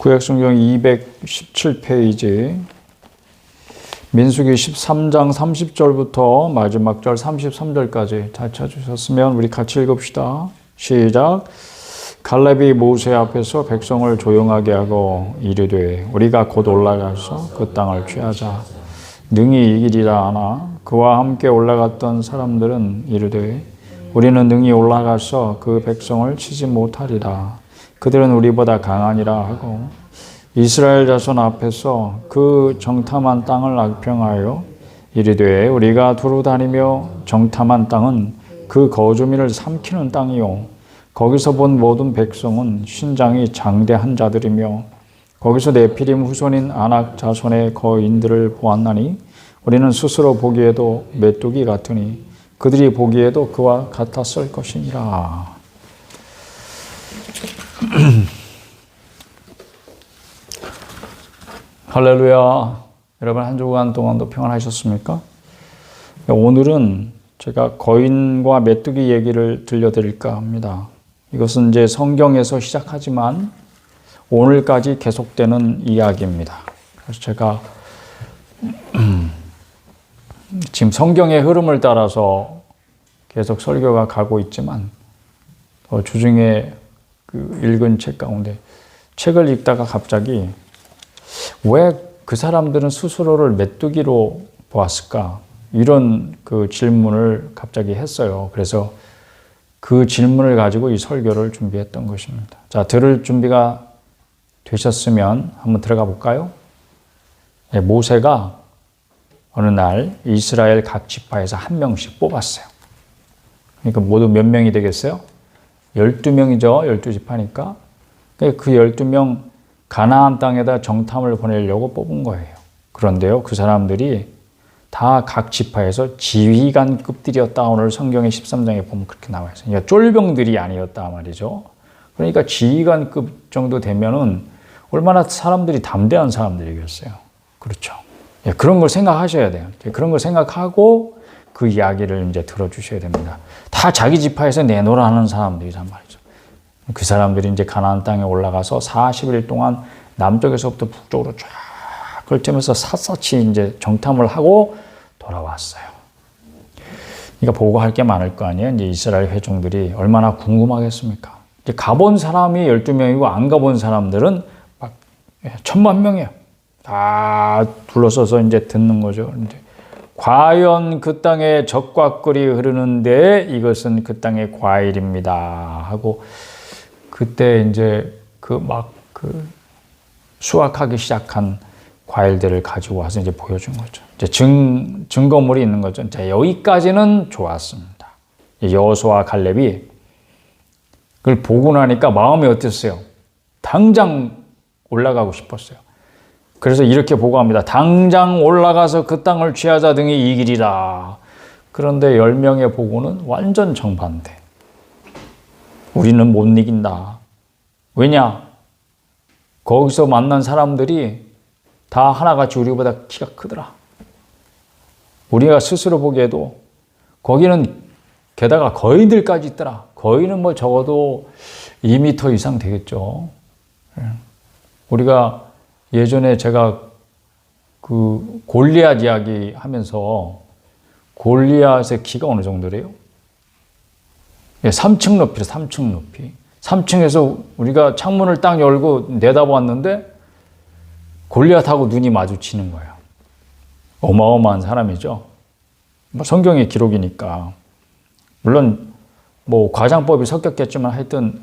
구약성경 217페이지 민수기 13장 30절부터 마지막 절 33절까지 다 찾으셨으면 우리 같이 읽읍시다. 시작. 갈렙이 모세 앞에서 백성을 조용하게 하고 이르되 우리가 곧 올라가서 그 땅을 취하자. 능히 이기리라 하나 그와 함께 올라갔던 사람들은 이르되 우리는 능히 올라가서 그 백성을 치지 못하리라. 그들은 우리보다 강하니라 하고 이스라엘 자손 앞에서 그 정탐한 땅을 악평하여 이르되 우리가 두루 다니며 정탐한 땅은 그 거주민을 삼키는 땅이요 거기서 본 모든 백성은 신장이 장대한 자들이며 거기서 네피림 후손인 아낙 자손의 거인들을 보았나니 우리는 스스로 보기에도 메뚜기 같으니 그들이 보기에도 그와 같았을 것이니라. 할렐루야. 여러분 한 주간 동안도 평안하셨습니까? 오늘은 제가 거인과 메뚜기 얘기를 들려드릴까 합니다. 이것은 이제 성경에서 시작하지만 오늘까지 계속되는 이야기입니다. 그래서 제가 지금 성경의 흐름을 따라서 계속 설교가 가고 있지만 주중에 읽은 책 가운데 책을 읽다가 갑자기 왜 그 사람들은 스스로를 메뚜기로 보았을까? 이런 질문을 갑자기 했어요. 그래서 그 질문을 가지고 이 설교를 준비했던 것입니다. 자, 들을 준비가 되셨으면 한번 들어가 볼까요? 네, 모세가 어느 날 이스라엘 각 지파에서 한 명씩 뽑았어요. 그러니까 모두 몇 명이 되겠어요? 12명이죠. 12지파니까. 그 12명 가나안 땅에다 정탐을 보내려고 뽑은 거예요. 그런데요, 그 사람들이 다 각 지파에서 지휘관급들이었다. 오늘 성경의 13장에 보면 그렇게 나와 있어요. 그러니까 쫄병들이 아니었다 말이죠. 그러니까 지휘관급 정도 되면은 얼마나 사람들이 담대한 사람들이겠어요. 그렇죠. 예, 그런 걸 생각하셔야 돼요. 그런 걸 생각하고 그 이야기를 이제 들어주셔야 됩니다. 다 자기 지파에서 내놓으라 하는 사람들이란 말이죠. 그 사람들이 이제 가나안 땅에 올라가서 40일 동안 남쪽에서부터 북쪽으로 쫙 걸치면서 샅샅이 이제 정탐을 하고 돌아왔어요. 그러니까 보고할 게 많을 거 아니에요. 이제 이스라엘 회중들이 얼마나 궁금하겠습니까? 이제 가본 사람이 12명이고 안 가본 사람들은 막 10,000,000명이에요. 다 둘러서서 이제 듣는 거죠. 이제 과연 그 땅에 젖과 꿀이 흐르는데 이것은 그 땅의 과일입니다 하고 그때 이제 수확하기 시작한 과일들을 가지고 와서 이제 보여준 거죠. 이제 증거물이 있는 거죠. 자, 여기까지는 좋았습니다. 여호수아와 갈렙이 그걸 보고 나니까 마음이 어땠어요? 당장 올라가고 싶었어요. 그래서 이렇게 보고합니다. 당장 올라가서 그 땅을 취하자 등이 이기리라. 그런데 10명의 보고는 완전 정반대. 우리는 못 이긴다. 왜냐? 거기서 만난 사람들이 다 하나같이 우리보다 키가 크더라. 우리가 스스로 보기에도 거기는 게다가 거인들까지 있더라. 거인은 뭐 적어도 2m 이상 되겠죠. 우리가 예전에 제가 골리앗 이야기 하면서 골리앗의 키가 어느 정도래요? 3층 높이래, 3층 높이. 3층에서 우리가 창문을 딱 열고 내다보았는데 골리앗하고 눈이 마주치는 거예요. 어마어마한 사람이죠. 뭐 성경의 기록이니까. 물론 뭐 과장법이 섞였겠지만 하여튼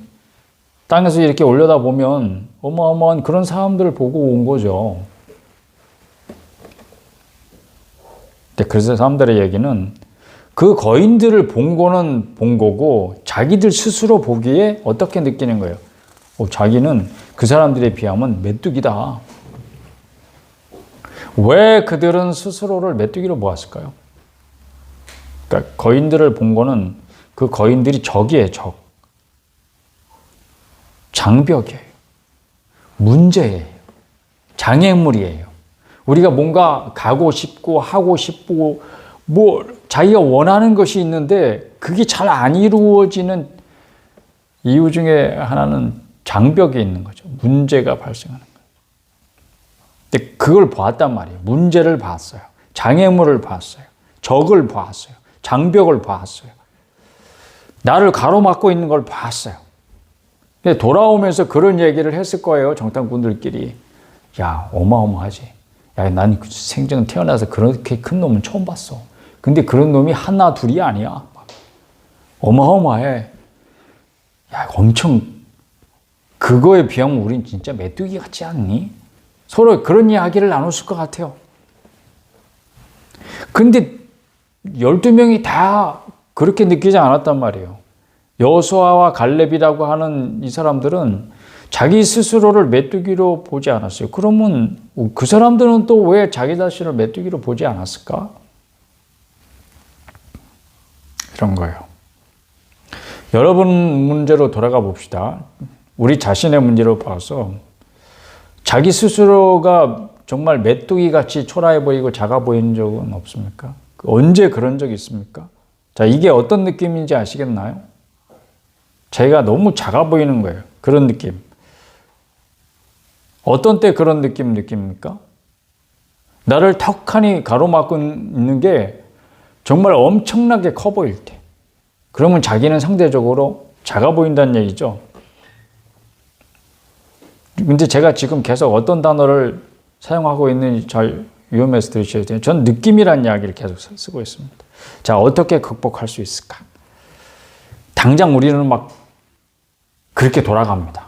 땅에서 이렇게 올려다보면 어마어마한 그런 사람들을 보고 온 거죠. 그래서 사람들의 얘기는 그 거인들을 본 거는 본 거고 자기들 스스로 보기에 어떻게 느끼는 거예요? 자기는 그 사람들에 비하면 메뚜기다. 왜 그들은 스스로를 메뚜기로 보았을까요? 그러니까 거인들을 본 거는 그 거인들이 적이에요, 적. 장벽이에요. 문제예요. 장애물이에요. 우리가 뭔가 가고 싶고 하고 싶고 뭐 자기가 원하는 것이 있는데 그게 잘 안 이루어지는 이유 중에 하나는 장벽이 있는 거죠. 문제가 발생하는 거예요. 근데 그걸 보았단 말이에요. 문제를 봤어요. 장애물을 봤어요. 적을 봤어요. 장벽을 봤어요. 나를 가로막고 있는 걸 봤어요. 근데 돌아오면서 그런 얘기를 했을 거예요. 정탐꾼들끼리. 야, 어마어마하지. 야, 난 생전 태어나서 그렇게 큰 놈은 처음 봤어. 근데 그런 놈이 하나, 둘이 아니야. 어마어마해. 야, 엄청, 그거에 비하면 우린 진짜 메뚜기 같지 않니? 서로 그런 이야기를 나눴을 것 같아요. 근데 12명이 다 그렇게 느끼지 않았단 말이에요. 여호수아와 갈렙이라고 하는 이 사람들은 자기 스스로를 메뚜기로 보지 않았어요. 그러면 그 사람들은 또 왜 자기 자신을 메뚜기로 보지 않았을까? 이런 거예요. 여러분 문제로 돌아가 봅시다. 우리 자신의 문제로 봐서 자기 스스로가 정말 메뚜기 같이 초라해 보이고 작아 보이는 적은 없습니까? 언제 그런 적이 있습니까? 자, 이게 어떤 느낌인지 아시겠나요? 제가 너무 작아 보이는 거예요. 그런 느낌. 어떤 때 그런 느낌 느낍니까? 나를 턱하니 가로막고 있는 게 정말 엄청나게 커 보일 때. 그러면 자기는 상대적으로 작아 보인다는 얘기죠. 근데 제가 지금 계속 어떤 단어를 사용하고 있는지 잘 위험해서 들으셔야 돼요. 전 느낌이라는 이야기를 계속 쓰고 있습니다. 자, 어떻게 극복할 수 있을까? 당장 우리는 막 그렇게 돌아갑니다.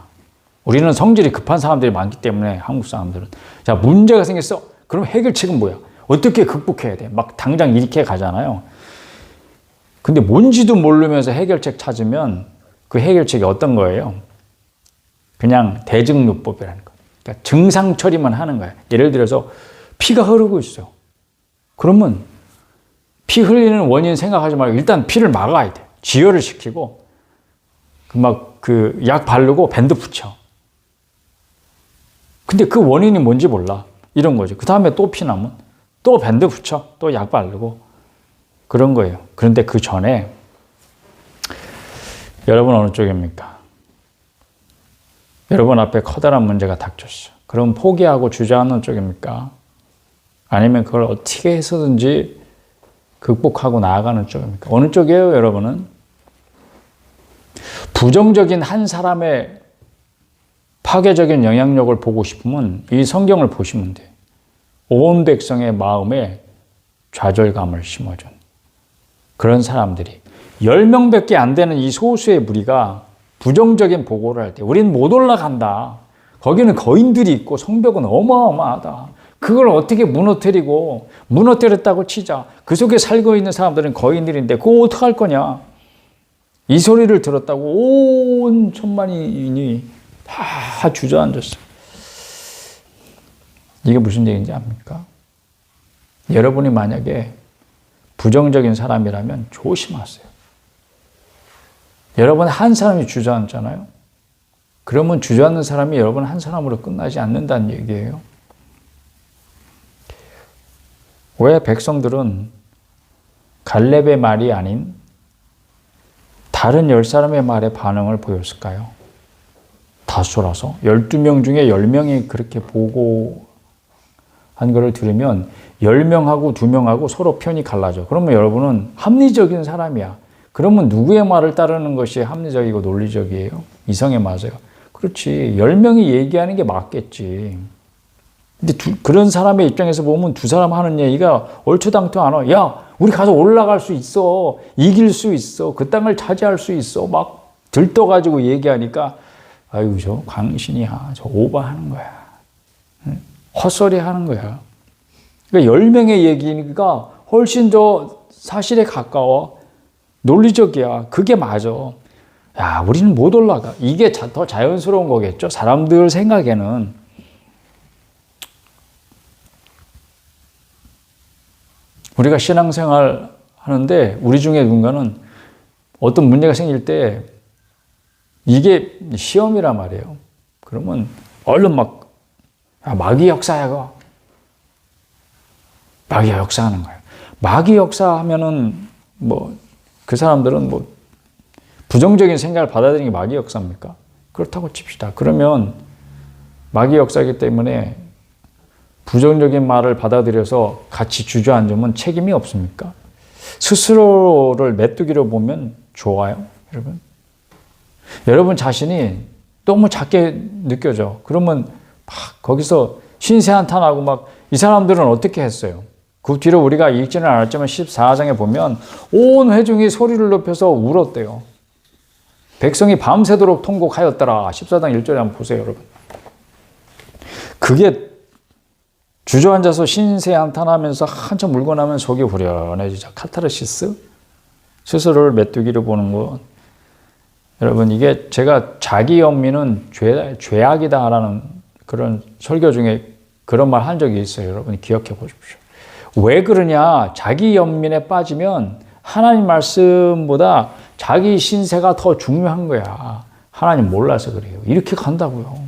우리는 성질이 급한 사람들이 많기 때문에 한국 사람들은. 자, 문제가 생겼어. 그럼 해결책은 뭐야? 어떻게 극복해야 돼? 막 당장 이렇게 가잖아요. 근데 뭔지도 모르면서 해결책 찾으면 그 해결책이 어떤 거예요? 그냥 대증요법이라는 거. 그러니까 증상 처리만 하는 거예요. 예를 들어서 피가 흐르고 있어요. 그러면 피 흘리는 원인 생각하지 말고 일단 피를 막아야 돼. 지혈을 시키고 약 바르고 밴드 붙여. 근데 그 원인이 뭔지 몰라. 이런 거죠. 그 다음에 또 피 나면 또 밴드 붙여. 또 약 바르고. 그런 거예요. 그런데 그 전에 여러분 어느 쪽입니까? 여러분 앞에 커다란 문제가 닥쳤어. 그럼 포기하고 주저하는 쪽입니까? 아니면 그걸 어떻게 해서든지 극복하고 나아가는 쪽입니까? 어느 쪽이에요, 여러분은? 부정적인 한 사람의 파괴적인 영향력을 보고 싶으면 이 성경을 보시면 돼요. 온 백성의 마음에 좌절감을 심어준 그런 사람들이 10명밖에 안 되는 이 소수의 무리가 부정적인 보고를 할 때 우린 못 올라간다. 거기는 거인들이 있고 성벽은 어마어마하다. 그걸 어떻게 무너뜨렸다고 치자. 그 속에 살고 있는 사람들은 거인들인데 그거 어떡할 거냐. 이 소리를 들었다고 온 천만인이 다 주저앉았어요. 이게 무슨 얘기인지 압니까? 여러분이 만약에 부정적인 사람이라면 조심하세요. 여러분 한 사람이 주저앉잖아요. 그러면 주저앉는 사람이 여러분 한 사람으로 끝나지 않는다는 얘기예요. 왜 백성들은 갈렙의 말이 아닌 다른 10사람의 말에 반응을 보였을까요? 다수라서 12명 중에 10명이 그렇게 보고한 것을 들으면 10명하고 2명하고 서로 편이 갈라져. 그러면 여러분은 합리적인 사람이야. 그러면 누구의 말을 따르는 것이 합리적이고 논리적이에요? 이성에 맞아요. 그렇지. 10명이 얘기하는 게 맞겠지. 근데 그런 사람의 입장에서 보면 두 사람 하는 얘기가 얼토당토 안 와. 야, 우리 가서 올라갈 수 있어. 이길 수 있어. 그 땅을 차지할 수 있어. 막 들떠가지고 얘기하니까 아유, 저 광신이야. 저 오버하는 거야. 헛소리 하는 거야. 그러니까 10명의 얘기가 훨씬 더 사실에 가까워. 논리적이야. 그게 맞아. 야, 우리는 못 올라가. 이게 더 자연스러운 거겠죠. 사람들 생각에는. 우리가 신앙생활 하는데 우리 중에 누군가는 어떤 문제가 생길 때 이게 시험이란 말이에요. 그러면 얼른 마귀 역사야, 그거. 마귀 역사하는 거예요. 마귀 역사하면은 그 사람들은 부정적인 생각을 받아들이는 게 마귀 역사입니까? 그렇다고 칩시다. 그러면 마귀 역사이기 때문에 부정적인 말을 받아들여서 같이 주저앉으면 책임이 없습니까? 스스로를 메뚜기로 보면 좋아요, 여러분? 여러분 자신이 너무 작게 느껴져. 그러면 막 거기서 신세한탄하고 막 이 사람들은 어떻게 했어요? 그 뒤로 우리가 읽지는 않았지만 14장에 보면 온 회중이 소리를 높여서 울었대요. 백성이 밤새도록 통곡하였더라. 14장 1절에 한번 보세요, 여러분. 그게 주저앉아서 신세한탄하면서 한참 울고 나면 속이 후련해지죠. 카타르시스? 스스로를 메뚜기로 보는 것. 여러분, 이게 제가 자기 연민은 죄악이다라는 그런 설교 중에 그런 말 한 적이 있어요. 여러분 기억해 보십시오. 왜 그러냐? 자기 연민에 빠지면 하나님 말씀보다 자기 신세가 더 중요한 거야. 하나님 몰라서 그래요. 이렇게 간다고요.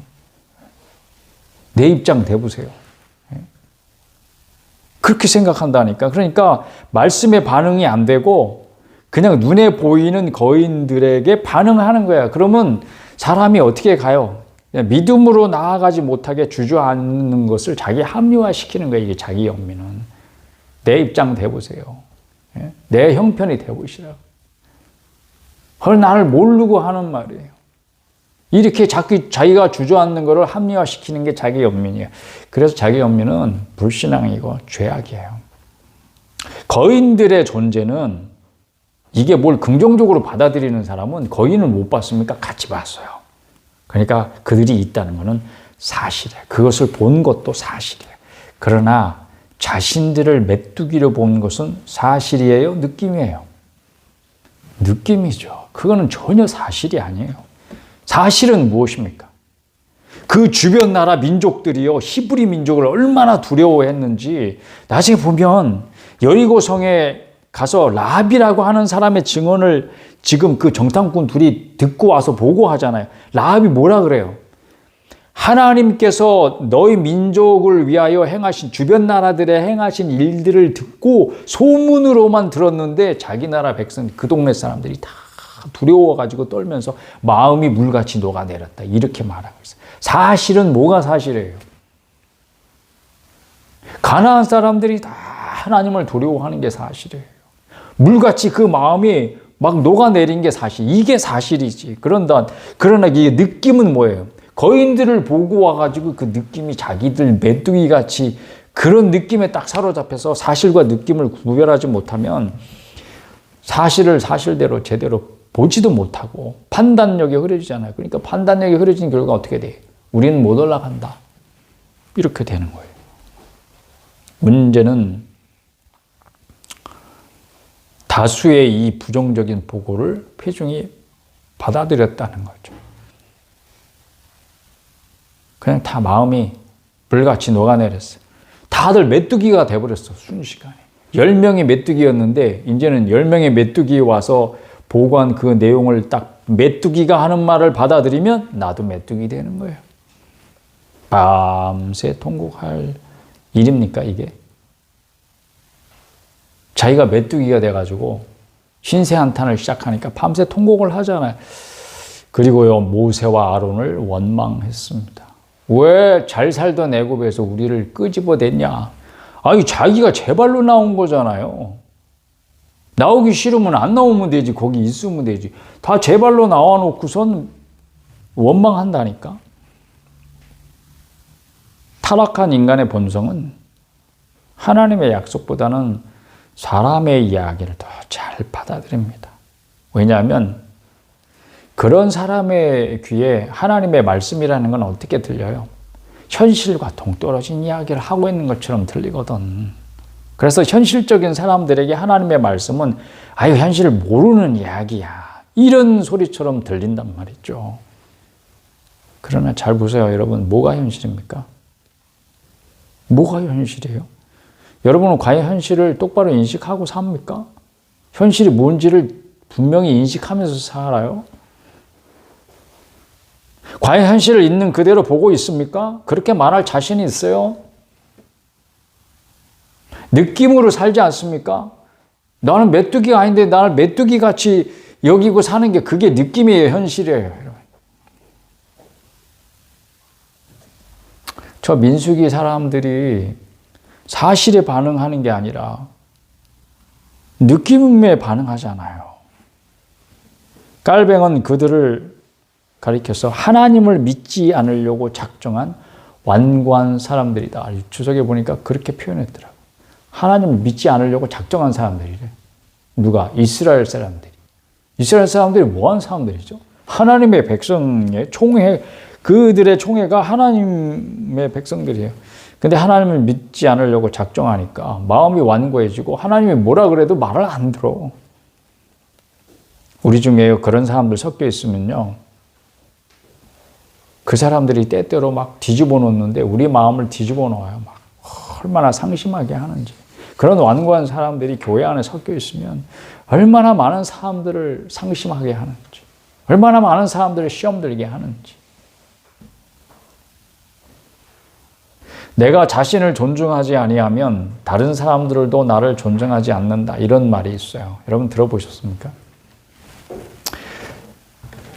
내 입장 대보세요. 그렇게 생각한다니까. 그러니까 말씀에 반응이 안 되고 그냥 눈에 보이는 거인들에게 반응하는 거야. 그러면 사람이 어떻게 가요? 믿음으로 나아가지 못하게 주저앉는 것을 자기 합리화시키는 거예요. 이게 자기 연민은. 내 입장 대보세요. 내 형편이 대보시라고. 그걸 나를 모르고 하는 말이에요. 이렇게 자기가 주저앉는 것을 합리화시키는 게 자기 연민이에요. 그래서 자기 연민은 불신앙이고 죄악이에요. 거인들의 존재는 이게 뭘 긍정적으로 받아들이는 사람은 거인을 못 봤습니까? 같이 봤어요. 그러니까 그들이 있다는 것은 사실이에요. 그것을 본 것도 사실이에요. 그러나 자신들을 메뚜기로 본 것은 사실이에요? 느낌이에요? 느낌이죠. 그거는 전혀 사실이 아니에요. 사실은 무엇입니까? 그 주변 나라 민족들이요, 히브리 민족을 얼마나 두려워했는지 나중에 보면 여리고성에 가서 라합이라고 하는 사람의 증언을 지금 그 정탐꾼 둘이 듣고 와서 보고하잖아요. 라합이 뭐라 그래요? 하나님께서 너희 민족을 위하여 행하신 주변 나라들의 행하신 일들을 듣고 소문으로만 들었는데 자기 나라 백성, 그 동네 사람들이 다 두려워가지고 떨면서 마음이 물같이 녹아내렸다. 이렇게 말하고 있어요. 사실은 뭐가 사실이에요? 가나안 사람들이 다 하나님을 두려워하는 게 사실이에요. 물같이 그 마음이 막 녹아내린 게 사실. 이게 사실이지. 그러나 이 느낌은 뭐예요? 거인들을 보고 와가지고 그 느낌이 자기들 메뚜기 같이 그런 느낌에 딱 사로잡혀서 사실과 느낌을 구별하지 못하면 사실을 사실대로 제대로 보지도 못하고 판단력이 흐려지잖아요. 그러니까 판단력이 흐려진 결과 어떻게 돼? 우리는 못 올라간다. 이렇게 되는 거예요. 문제는 다수의 이 부정적인 보고를 회중이 받아들였다는 거죠. 그냥 다 마음이 불같이 녹아내렸어요. 다들 메뚜기가 돼버렸어, 순식간에. 10명이 메뚜기였는데 이제는 10명의 메뚜기 와서 보고한 그 내용을 딱 메뚜기가 하는 말을 받아들이면 나도 메뚜기 되는 거예요. 밤새 통곡할 일입니까, 이게? 자기가 메뚜기가 돼가지고 신세한탄을 시작하니까 밤새 통곡을 하잖아요. 그리고요, 모세와 아론을 원망했습니다. 왜 잘 살던 애굽에서 우리를 끄집어냈냐? 아니, 자기가 제 발로 나온 거잖아요. 나오기 싫으면 안 나오면 되지. 거기 있으면 되지. 다 제 발로 나와놓고선 원망한다니까. 타락한 인간의 본성은 하나님의 약속보다는 사람의 이야기를 더 잘 받아들입니다. 왜냐하면 그런 사람의 귀에 하나님의 말씀이라는 건 어떻게 들려요? 현실과 동떨어진 이야기를 하고 있는 것처럼 들리거든. 그래서 현실적인 사람들에게 하나님의 말씀은 아유, 현실을 모르는 이야기야. 이런 소리처럼 들린단 말이죠. 그러나 잘 보세요, 여러분. 뭐가 현실입니까? 뭐가 현실이에요? 여러분은 과연 현실을 똑바로 인식하고 삽니까? 현실이 뭔지를 분명히 인식하면서 살아요? 과연 현실을 있는 그대로 보고 있습니까? 그렇게 말할 자신이 있어요? 느낌으로 살지 않습니까? 나는 메뚜기가 아닌데 나를 메뚜기 같이 여기고 사는 게 그게 느낌이에요, 현실이에요, 여러분. 저 민수기 사람들이 사실에 반응하는 게 아니라 느낌에 반응하잖아요. 깔뱅은 그들을 가리켜서 하나님을 믿지 않으려고 작정한 완고한 사람들이다. 주석에 보니까 그렇게 표현했더라고요. 하나님을 믿지 않으려고 작정한 사람들이래. 누가? 이스라엘 사람들이. 이스라엘 사람들이 뭐한 사람들이죠? 하나님의 백성의 총회, 그들의 총회가 하나님의 백성들이에요. 근데 하나님을 믿지 않으려고 작정하니까 마음이 완고해지고 하나님이 뭐라 그래도 말을 안 들어. 우리 중에 그런 사람들 섞여 있으면요. 그 사람들이 때때로 막 뒤집어 놓는데 우리 마음을 뒤집어 놓아요. 막 얼마나 상심하게 하는지. 그런 완고한 사람들이 교회 안에 섞여 있으면 얼마나 많은 사람들을 상심하게 하는지, 얼마나 많은 사람들을 시험 들게 하는지. 내가 자신을 존중하지 아니하면 다른 사람들도 나를 존중하지 않는다. 이런 말이 있어요. 여러분 들어보셨습니까?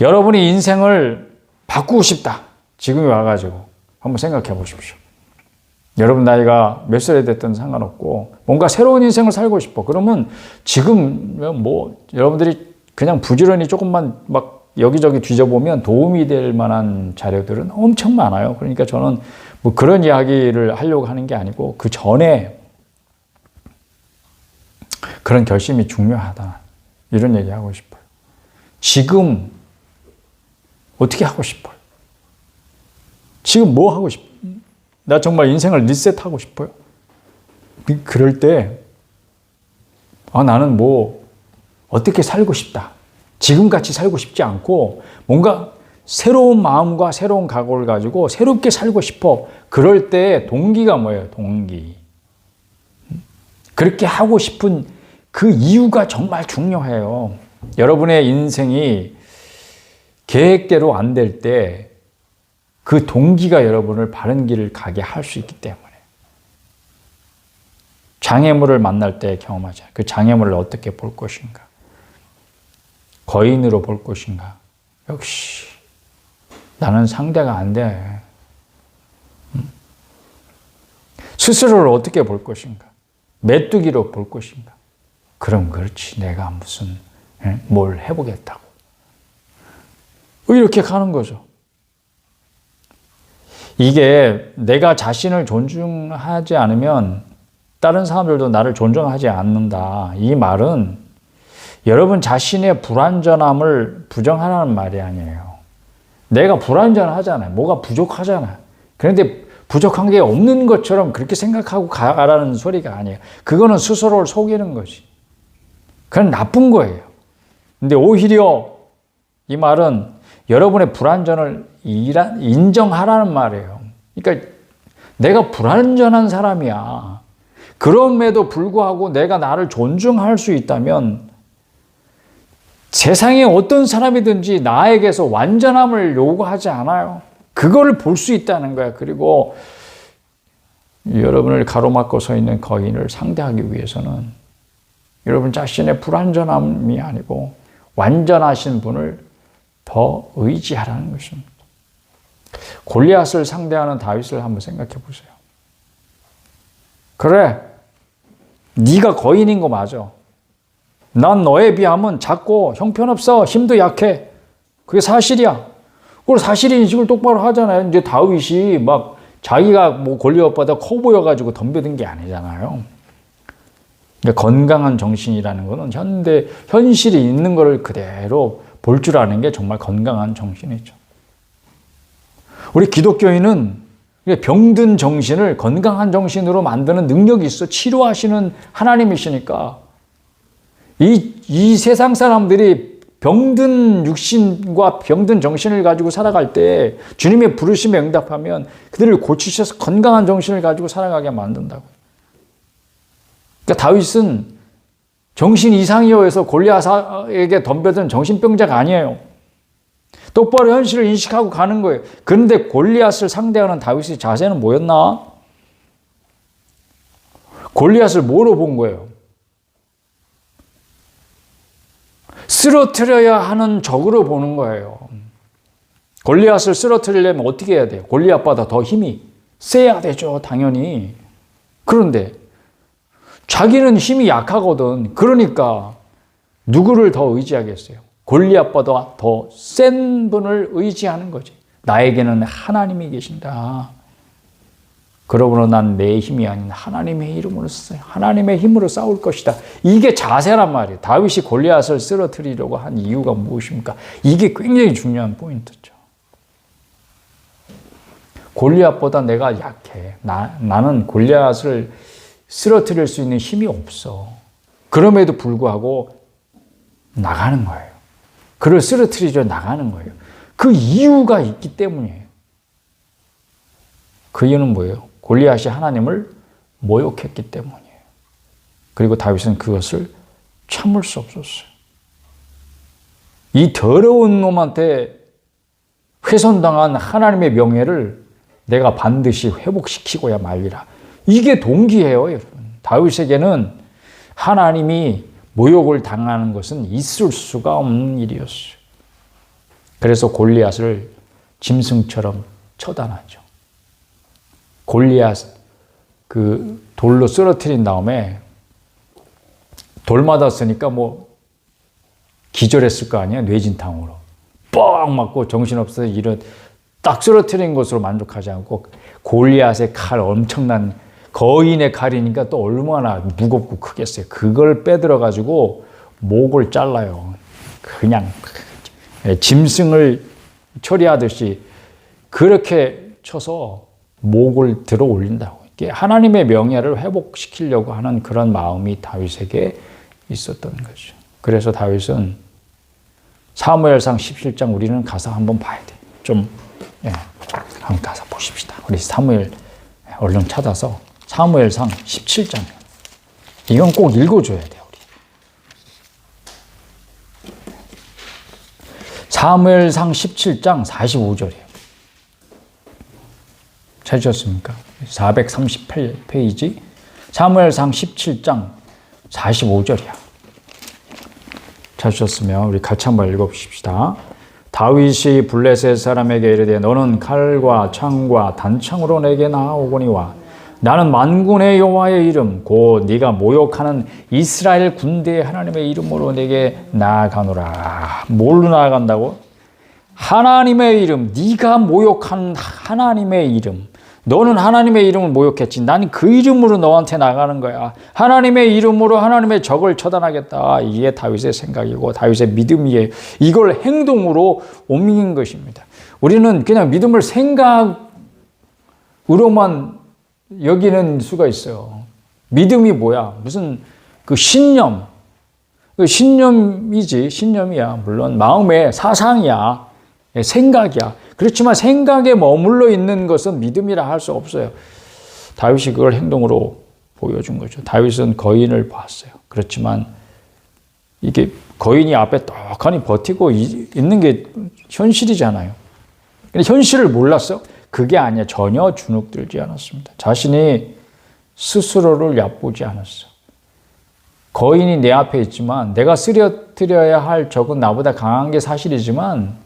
여러분이 인생을 바꾸고 싶다. 지금이 와가지고 한번 생각해 보십시오. 여러분 나이가 몇 살이 됐든 상관없고 뭔가 새로운 인생을 살고 싶어. 그러면 지금 뭐 여러분들이 그냥 부지런히 조금만 막 여기저기 뒤져보면 도움이 될 만한 자료들은 엄청 많아요. 그러니까 저는 뭐 그런 이야기를 하려고 하는 게 아니고 그 전에 그런 결심이 중요하다. 이런 얘기 하고 싶어요. 지금 어떻게 하고 싶어요? 지금 뭐 하고 싶어요? 나 정말 인생을 리셋하고 싶어요. 그럴 때 나는 뭐 어떻게 살고 싶다. 지금같이 살고 싶지 않고 뭔가 새로운 마음과 새로운 각오를 가지고 새롭게 살고 싶어. 그럴 때 동기가 뭐예요? 동기. 그렇게 하고 싶은 그 이유가 정말 중요해요. 여러분의 인생이 계획대로 안 될 때 그 동기가 여러분을 바른 길을 가게 할 수 있기 때문에. 장애물을 만날 때 경험하자. 그 장애물을 어떻게 볼 것인가? 거인으로 볼 것인가? 역시 나는 상대가 안 돼. 스스로를 어떻게 볼 것인가? 메뚜기로 볼 것인가? 그럼 그렇지. 내가 무슨 뭘 해보겠다고. 이렇게 가는 거죠. 이게 내가 자신을 존중하지 않으면 다른 사람들도 나를 존중하지 않는다. 이 말은 여러분 자신의 불완전함을 부정하라는 말이 아니에요. 내가 불완전하잖아요. 뭐가 부족하잖아요. 그런데 부족한 게 없는 것처럼 그렇게 생각하고 가라는 소리가 아니에요. 그거는 스스로를 속이는 거지. 그건 나쁜 거예요. 근데 오히려 이 말은 여러분의 불완전을 인정하라는 말이에요. 그러니까 내가 불완전한 사람이야. 그럼에도 불구하고 내가 나를 존중할 수 있다면 세상에 어떤 사람이든지 나에게서 완전함을 요구하지 않아요. 그거를 볼 수 있다는 거야. 그리고 여러분을 가로막고 서 있는 거인을 상대하기 위해서는 여러분 자신의 불완전함이 아니고 완전하신 분을 더 의지하라는 것입니다. 골리앗을 상대하는 다윗을 한번 생각해 보세요. 그래, 네가 거인인 거 맞아. 난 너에 비하면 작고 형편없어. 힘도 약해. 그게 사실이야. 그걸 사실 인식을 똑바로 하잖아요. 이제 다윗이 막 자기가 뭐 골리앗보다 커 보여가지고 덤벼든 게 아니잖아요. 그러니까 건강한 정신이라는 거는 현실이 있는 거를 그대로 볼 줄 아는 게 정말 건강한 정신이죠. 우리 기독교인은 병든 정신을 건강한 정신으로 만드는 능력이 있어. 치료하시는 하나님이시니까. 이 세상 사람들이 병든 육신과 병든 정신을 가지고 살아갈 때 주님의 부르심에 응답하면 그들을 고치셔서 건강한 정신을 가지고 살아가게 만든다고. 그러니까 다윗은 정신 이상이요 해서 골리앗에게 덤벼든 정신병자가 아니에요. 똑바로 현실을 인식하고 가는 거예요. 그런데 골리앗을 상대하는 다윗의 자세는 뭐였나? 골리앗을 뭐로 본 거예요? 쓰러뜨려야 하는 적으로 보는 거예요. 골리앗을 쓰러뜨리려면 어떻게 해야 돼요? 골리앗보다 더 힘이 세야 되죠, 당연히. 그런데 자기는 힘이 약하거든. 그러니까 누구를 더 의지하겠어요? 골리앗보다 더 센 분을 의지하는 거지. 나에게는 하나님이 계신다. 그러므로 난 내 힘이 아닌 하나님의 이름으로 하나님의 힘으로 싸울 것이다. 이게 자세란 말이에요. 다윗이 골리앗을 쓰러뜨리려고 한 이유가 무엇입니까? 이게 굉장히 중요한 포인트죠. 골리앗보다 내가 약해. 나는 골리앗을 쓰러뜨릴 수 있는 힘이 없어. 그럼에도 불구하고 나가는 거예요. 그를 쓰러뜨리려 나가는 거예요. 그 이유가 있기 때문이에요. 그 이유는 뭐예요? 골리앗이 하나님을 모욕했기 때문이에요. 그리고 다윗은 그것을 참을 수 없었어요. 이 더러운 놈한테 훼손당한 하나님의 명예를 내가 반드시 회복시키고야 말리라. 이게 동기예요, 여러분. 다윗에게는 하나님이 모욕을 당하는 것은 있을 수가 없는 일이었어요. 그래서 골리앗을 짐승처럼 처단하죠. 골리앗 그 돌로 쓰러뜨린 다음에 돌 맞았으니까 뭐 기절했을 거 아니에요. 뇌진탕으로 뻥 맞고 정신없어서 이런 딱 쓰러뜨린 것으로 만족하지 않고 골리앗의 칼, 엄청난 거인의 칼이니까 또 얼마나 무겁고 크겠어요. 그걸 빼들어 가지고 목을 잘라요. 그냥 짐승을 처리하듯이 그렇게 쳐서 목을 들어 올린다고. 이게 하나님의 명예를 회복시키려고 하는 그런 마음이 다윗에게 있었던 거죠. 그래서 다윗은 사무엘상 17장 우리는 가서 한번 봐야 돼. 한번 가서 보십시다. 우리 사무엘 얼른 찾아서 사무엘상 17장. 이건 꼭 읽어줘야 돼요. 우리. 사무엘상 17장 45절이에요. 찾으셨습니까? 438페이지 사무엘상 17장 45절이야. 찾으셨으면 우리 같이 한번 읽어보십시다. 다윗이 블레셋 사람에게 이르되 너는 칼과 창과 단창으로 내게 나아오거니와 나는 만군의 여호와의 이름 곧 네가 모욕하는 이스라엘 군대의 하나님의 이름으로 내게 나아가노라. 뭘로 나아간다고? 하나님의 이름, 네가 모욕한 하나님의 이름. 너는 하나님의 이름을 모욕했지. 난 그 이름으로 너한테 나가는 거야. 하나님의 이름으로 하나님의 적을 처단하겠다. 이게 다윗의 생각이고 다윗의 믿음이에요. 이걸 행동으로 옮긴 것입니다. 우리는 그냥 믿음을 생각으로만 여기는 수가 있어요. 믿음이 뭐야? 무슨 그 신념. 그 신념이지. 신념이야. 물론 마음의 사상이야. 생각이야. 그렇지만 생각에 머물러 있는 것은 믿음이라 할 수 없어요. 다윗이 그걸 행동으로 보여준 거죠. 다윗은 거인을 봤어요. 그렇지만 이게 거인이 앞에 떡하니 버티고 있는 게 현실이잖아요. 근데 현실을 몰랐어? 그게 아니야. 전혀 주눅들지 않았습니다. 자신이 스스로를 얕보지 않았어. 거인이 내 앞에 있지만 내가 쓰러뜨려야 할 적은 나보다 강한 게 사실이지만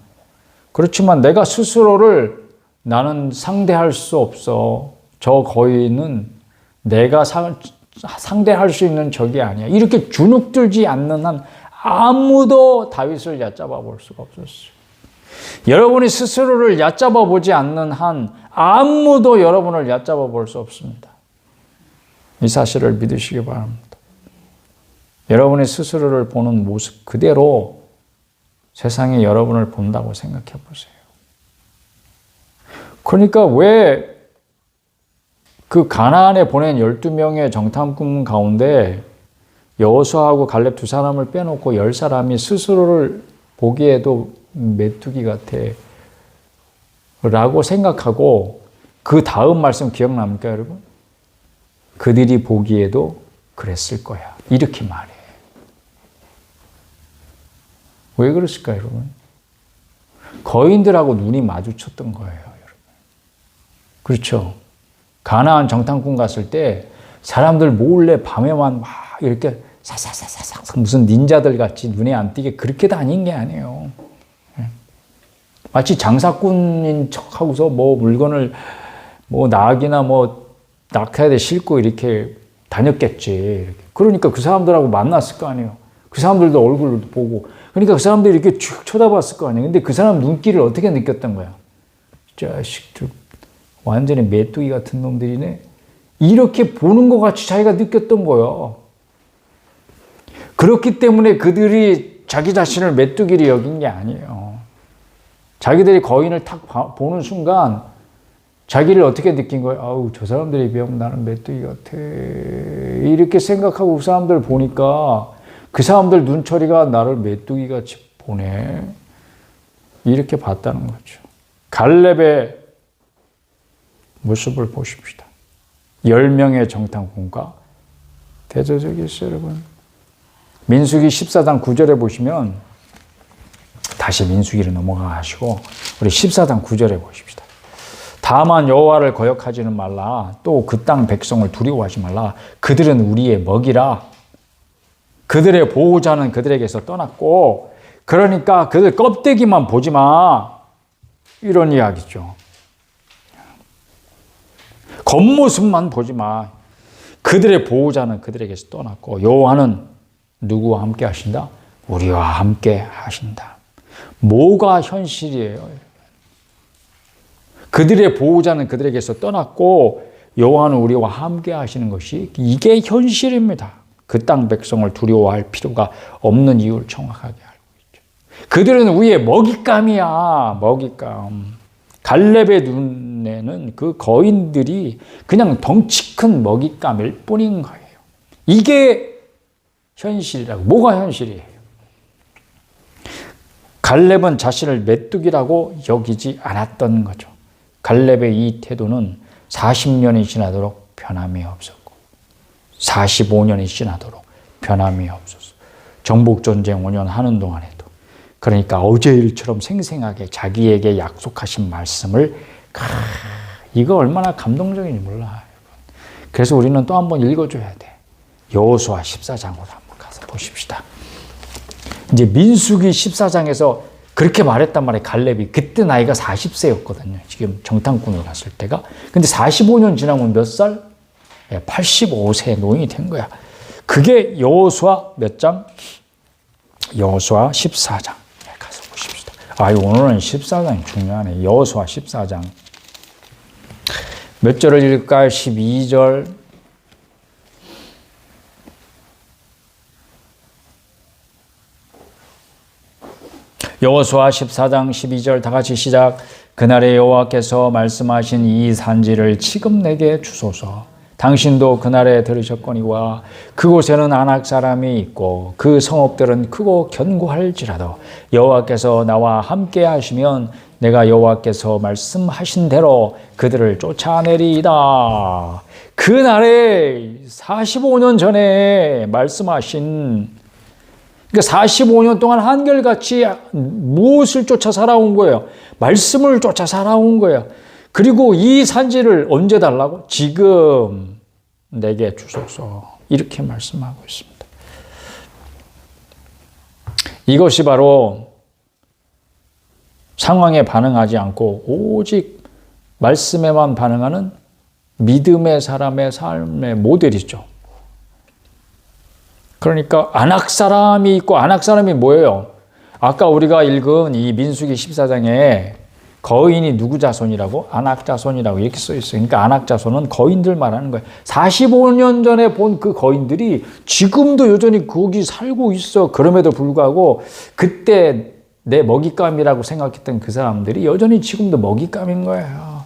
그렇지만 내가 스스로를 나는 상대할 수 없어. 저 거인은 내가 상대할 수 있는 적이 아니야. 이렇게 주눅들지 않는 한 아무도 다윗을 얕잡아 볼 수가 없었어요. 여러분이 스스로를 얕잡아 보지 않는 한 아무도 여러분을 얕잡아 볼 수 없습니다. 이 사실을 믿으시기 바랍니다. 여러분이 스스로를 보는 모습 그대로 세상이 여러분을 본다고 생각해 보세요. 그러니까 왜 그 가나안에 보낸 12명의 정탐꾼 가운데 여호수아하고 갈렙 두 사람을 빼놓고 10사람이 스스로를 보기에도 메뚜기 같아 라고 생각하고 그 다음 말씀 기억납니까, 여러분? 그들이 보기에도 그랬을 거야. 이렇게 말해. 왜 그랬을까요, 여러분? 거인들하고 눈이 마주쳤던 거예요, 여러분. 그렇죠? 가나안 정탐꾼 갔을 때 사람들 몰래 밤에만 막 이렇게 사사사사사 무슨 닌자들 같이 눈에 안 띄게 그렇게 다닌 게 아니에요. 마치 장사꾼인 척하고서 뭐 물건을 뭐 낙이나 뭐 낙타에 싣고 이렇게 다녔겠지. 이렇게. 그러니까 그 사람들하고 만났을 거 아니에요. 그 사람들도 얼굴도 보고. 그러니까 그 사람들이 이렇게 쭉 쳐다봤을 거 아니에요. 근데 그 사람 눈길을 어떻게 느꼈던 거야? 자식들 완전히 메뚜기 같은 놈들이네. 이렇게 보는 것 같이 자기가 느꼈던 거예요. 그렇기 때문에 그들이 자기 자신을 메뚜기로 여긴 게 아니에요. 자기들이 거인을 탁 보는 순간 자기를 어떻게 느낀 거예요? 아우, 저 사람들에 비하면 나는 메뚜기 같아. 이렇게 생각하고 그 사람들 보니까 그 사람들 눈초리가 나를 메뚜기같이 보네. 이렇게 봤다는 거죠. 갈렙의 모습을 보십시다. 10명의 정탐꾼과 대조적이 있어요, 여러분. 민수기 14장 9절에 보시면 다시 민수기로 넘어가시고 우리 14장 9절에 보십시다. 다만 여호와를 거역하지는 말라. 또 그 땅 백성을 두려워하지 말라. 그들은 우리의 먹이라. 그들의 보호자는 그들에게서 떠났고 그러니까 그들 껍데기만 보지 마. 이런 이야기죠. 겉모습만 보지 마. 그들의 보호자는 그들에게서 떠났고 여호와는 누구와 함께 하신다? 우리와 함께 하신다. 뭐가 현실이에요? 그들의 보호자는 그들에게서 떠났고 여호와는 우리와 함께 하시는 것이 이게 현실입니다. 그 땅 백성을 두려워할 필요가 없는 이유를 정확하게 알고 있죠. 그들은 우리의 먹잇감이야. 먹잇감. 갈렙의 눈에는 그 거인들이 그냥 덩치 큰 먹잇감일 뿐인 거예요. 이게 현실이라고. 뭐가 현실이에요? 갈렙은 자신을 메뚜기라고 여기지 않았던 거죠. 갈렙의 이 태도는 40년이 지나도록 변함이 없었고 45년이 지나도록 변함이 없었어. 정복전쟁 5년 하는 동안에도. 그러니까 어제 일처럼 생생하게 자기에게 약속하신 말씀을 이거 얼마나 감동적인지 몰라. 그래서 우리는 또 한번 읽어줘야 돼. 여호수아 14장으로 한번 가서 보십시다. 이제 민수기 14장에서 그렇게 말했단 말이에요. 갈렙이. 그때 나이가 40세였거든요. 지금 정탐꾼을 갔을 때가. 근데 45년 지나면 몇 살? 85세 노인이 된 거야. 그게 여호수아 몇 장? 여호수아 14장. 가서 보십시다. 오늘은 14장이 중요하네. 여호수아 14장. 몇 절을 읽을까요? 12절. 여호수아 14장 12절 다 같이 시작. 그날에 여호와께서 말씀하신 이 산지를 지금 내게 주소서. 당신도 그날에 들으셨거니와 그곳에는 아낙 사람이 있고 그 성읍들은 크고 견고할지라도 여호와께서 나와 함께 하시면 내가 여호와께서 말씀하신 대로 그들을 쫓아내리이다. 그날에 45년 전에 말씀하신, 그러니까 45년 동안 한결같이 무엇을 쫓아 살아온 거예요? 말씀을 쫓아 살아온 거예요. 그리고 이 산지를 언제 달라고? 지금 내게 주소서. 이렇게 말씀하고 있습니다. 이것이 바로 상황에 반응하지 않고 오직 말씀에만 반응하는 믿음의 사람의 삶의 모델이죠. 그러니까 아낙 사람이 있고, 아낙 사람이 뭐예요? 아까 우리가 읽은 이 민수기 14장에 거인이 누구 자손이라고? 아낙 자손이라고 이렇게 써 있어요. 그러니까 아낙 자손은 거인들 말하는 거예요. 45년 전에 본 그 거인들이 지금도 여전히 거기 살고 있어. 그럼에도 불구하고 그때 내 먹잇감이라고 생각했던 그 사람들이 여전히 지금도 먹잇감인 거예요.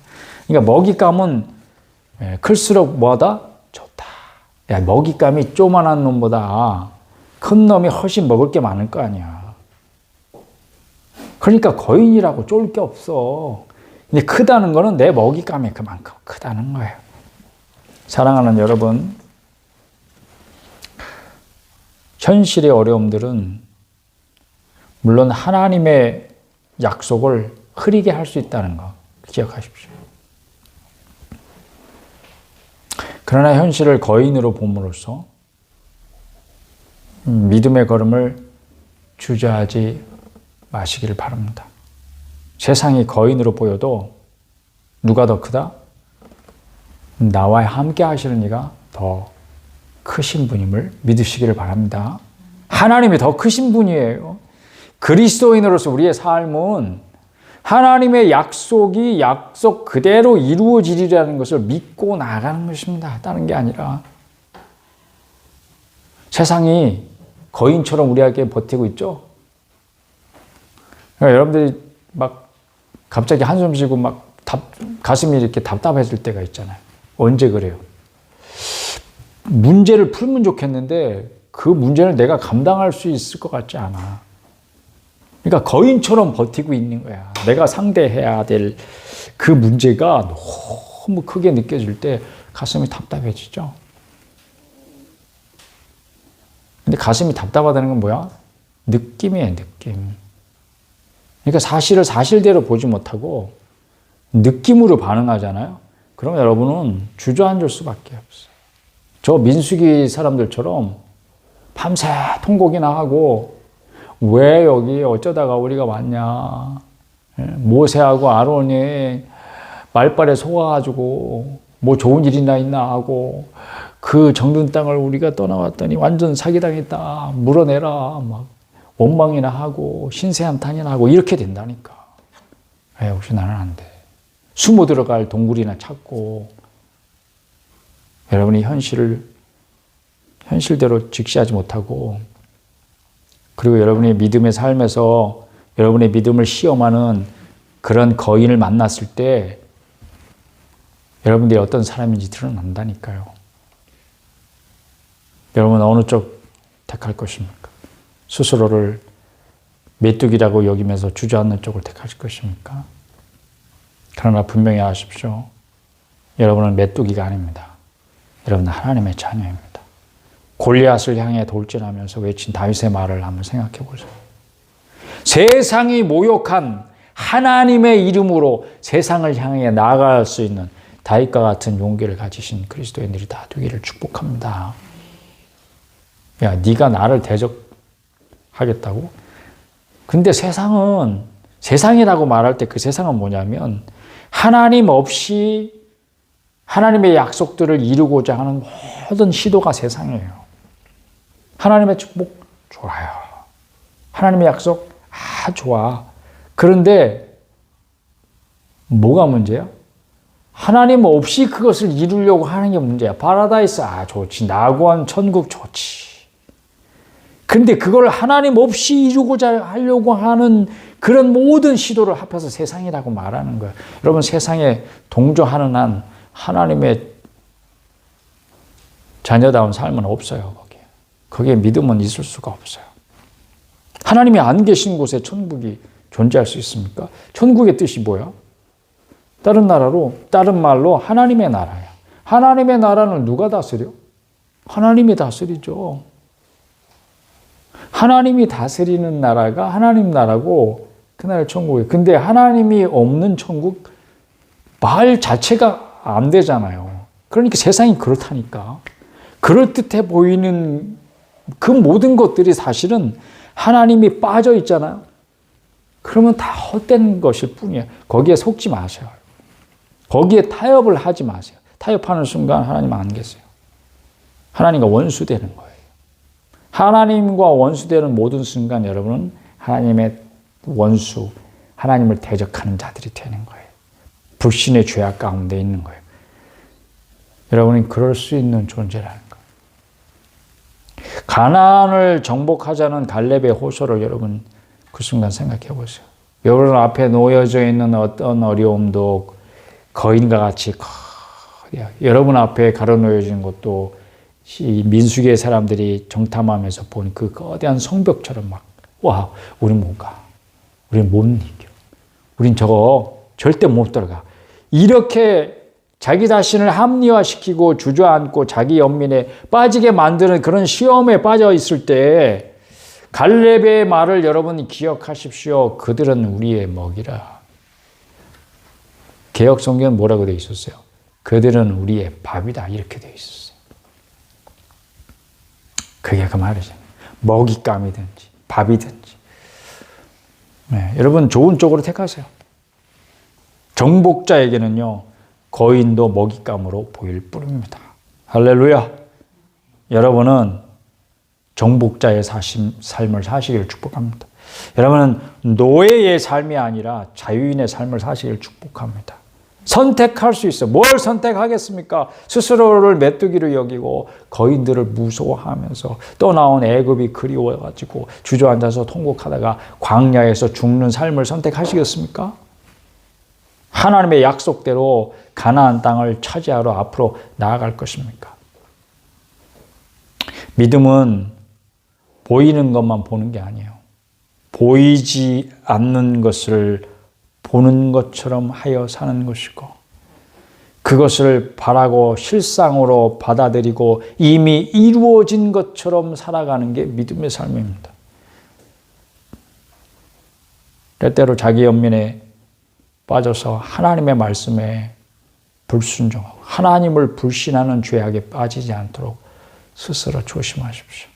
그러니까 먹잇감은 클수록 뭐다? 좋다. 야, 먹잇감이 조만한 놈보다 큰 놈이 훨씬 먹을 게 많을 거 아니야. 그러니까 거인이라고 쫄 게 없어. 근데 크다는 거는 내 먹잇감이 그만큼 크다는 거예요. 사랑하는 여러분, 현실의 어려움들은 물론 하나님의 약속을 흐리게 할 수 있다는 거 기억하십시오. 그러나 현실을 거인으로 봄으로써 믿음의 걸음을 주저하지 마시기를 바랍니다. 세상이 거인으로 보여도 누가 더 크다? 나와 함께 하시는 이가 더 크신 분임을 믿으시기를 바랍니다. 하나님이 더 크신 분이에요. 그리스도인으로서 우리의 삶은 하나님의 약속이 약속 그대로 이루어지리라는 것을 믿고 나가는 것입니다. 다른 게 아니라. 세상이 거인처럼 우리에게 버티고 있죠. 그러니까 여러분들이 막 갑자기 한숨 쉬고 막 가슴이 이렇게 답답해질 때가 있잖아요. 언제 그래요? 문제를 풀면 좋겠는데 그 문제를 내가 감당할 수 있을 것 같지 않아. 그러니까 거인처럼 버티고 있는 거야. 내가 상대해야 될 그 문제가 너무 크게 느껴질 때 가슴이 답답해지죠. 근데 가슴이 답답하다는 건 뭐야? 느낌이에요, 느낌. 그러니까 사실을 사실대로 보지 못하고 느낌으로 반응하잖아요. 그러면 여러분은 주저앉을 수밖에 없어요. 저 민수기 사람들처럼 밤새 통곡이나 하고 왜 여기 어쩌다가 우리가 왔냐. 모세하고 아론이 말발에 속아가지고 뭐 좋은 일이나 있나 하고 그 정든 땅을 우리가 떠나왔더니 완전 사기당했다. 물어내라. 막 원망이나 하고 신세한탄이나 하고 이렇게 된다니까. 혹시 나는 안 돼. 숨어 들어갈 동굴이나 찾고 여러분이 현실대로 직시하지 못하고 그리고 여러분의 믿음의 삶에서 여러분의 믿음을 시험하는 그런 거인을 만났을 때 여러분들이 어떤 사람인지 드러난다니까요. 여러분 어느 쪽 택할 것입니까? 스스로를 메뚜기라고 여기면서 주저앉는 쪽을 택하실 것입니까? 그러나 분명히 아십시오. 여러분은 메뚜기가 아닙니다. 여러분은 하나님의 자녀입니다. 골리앗을 향해 돌진하면서 외친 다윗의 말을 한번 생각해 보세요. 세상이 모욕한 하나님의 이름으로 세상을 향해 나아갈 수 있는 다윗과 같은 용기를 가지신 그리스도인들이 다 되기를 축복합니다. 야, 네가 나를 대적하겠다고? 근데 세상이라고 말할 때 그 세상은 뭐냐면 하나님 없이 하나님의 약속들을 이루고자 하는 모든 시도가 세상이에요. 하나님의 축복 좋아요. 하나님의 약속 좋아. 그런데 뭐가 문제야? 하나님 없이 그것을 이루려고 하는 게 문제야. 파라다이스 좋지. 낙원 천국 좋지. 근데 그걸 하나님 없이 이루고자 하려고 하는 그런 모든 시도를 합해서 세상이라고 말하는 거예요. 여러분 세상에 동조하는 한 하나님의 자녀다운 삶은 없어요. 거기에 믿음은 있을 수가 없어요. 하나님이 안 계신 곳에 천국이 존재할 수 있습니까? 천국의 뜻이 뭐야? 다른 말로 하나님의 나라야. 하나님의 나라는 누가 다스려? 하나님이 다스리죠. 하나님이 다스리는 나라가 하나님 나라고 그 나라 천국이에요. 근데 하나님이 없는 천국 말 자체가 안 되잖아요. 그러니까 세상이 그렇다니까. 그럴듯해 보이는 그 모든 것들이 사실은 하나님이 빠져 있잖아요. 그러면 다 헛된 것일 뿐이에요. 거기에 속지 마세요. 거기에 타협을 하지 마세요. 타협하는 순간 하나님 안 계세요. 하나님과 원수되는 거예요. 하나님과 원수되는 모든 순간 여러분은 하나님의 원수, 하나님을 대적하는 자들이 되는 거예요. 불신의 죄악 가운데 있는 거예요. 여러분이 그럴 수 있는 존재라는 거예요. 가나안을 정복하자는 갈렙의 호소를 여러분 그 순간 생각해 보세요. 여러분 앞에 놓여져 있는 어떤 어려움도 거인과 같이 커요. 여러분 앞에 가로놓여진 것도 이 민수기의 사람들이 정탐하면서 본 그 거대한 성벽처럼 우린 못 가. 우린 못 이겨. 우린 저거 절대 못 들어가. 이렇게 자기 자신을 합리화시키고 주저앉고 자기 연민에 빠지게 만드는 그런 시험에 빠져 있을 때 갈렙의 말을 여러분이 기억하십시오. 그들은 우리의 먹이라. 개역 성경은 뭐라고 되어 있었어요? 그들은 우리의 밥이다. 이렇게 되어 있었어요. 그게 그 말이죠. 먹잇감이든지 밥이든지. 네, 여러분 좋은 쪽으로 택하세요. 정복자에게는요. 거인도 먹잇감으로 보일 뿐입니다. 할렐루야. 여러분은 정복자의 삶을 사시기를 축복합니다. 여러분은 노예의 삶이 아니라 자유인의 삶을 사시기를 축복합니다. 선택할 수 있어. 뭘 선택하겠습니까? 스스로를 메뚜기로 여기고 거인들을 무서워하면서 또 나온 애굽이 그리워가지고 주저앉아서 통곡하다가 광야에서 죽는 삶을 선택하시겠습니까? 하나님의 약속대로 가나안 땅을 차지하러 앞으로 나아갈 것입니까? 믿음은 보이는 것만 보는 게 아니에요. 보이지 않는 것을 보는 것처럼 하여 사는 것이고 그것을 바라고 실상으로 받아들이고 이미 이루어진 것처럼 살아가는 게 믿음의 삶입니다. 때때로 자기 연민에 빠져서 하나님의 말씀에 불순종하고 하나님을 불신하는 죄악에 빠지지 않도록 스스로 조심하십시오.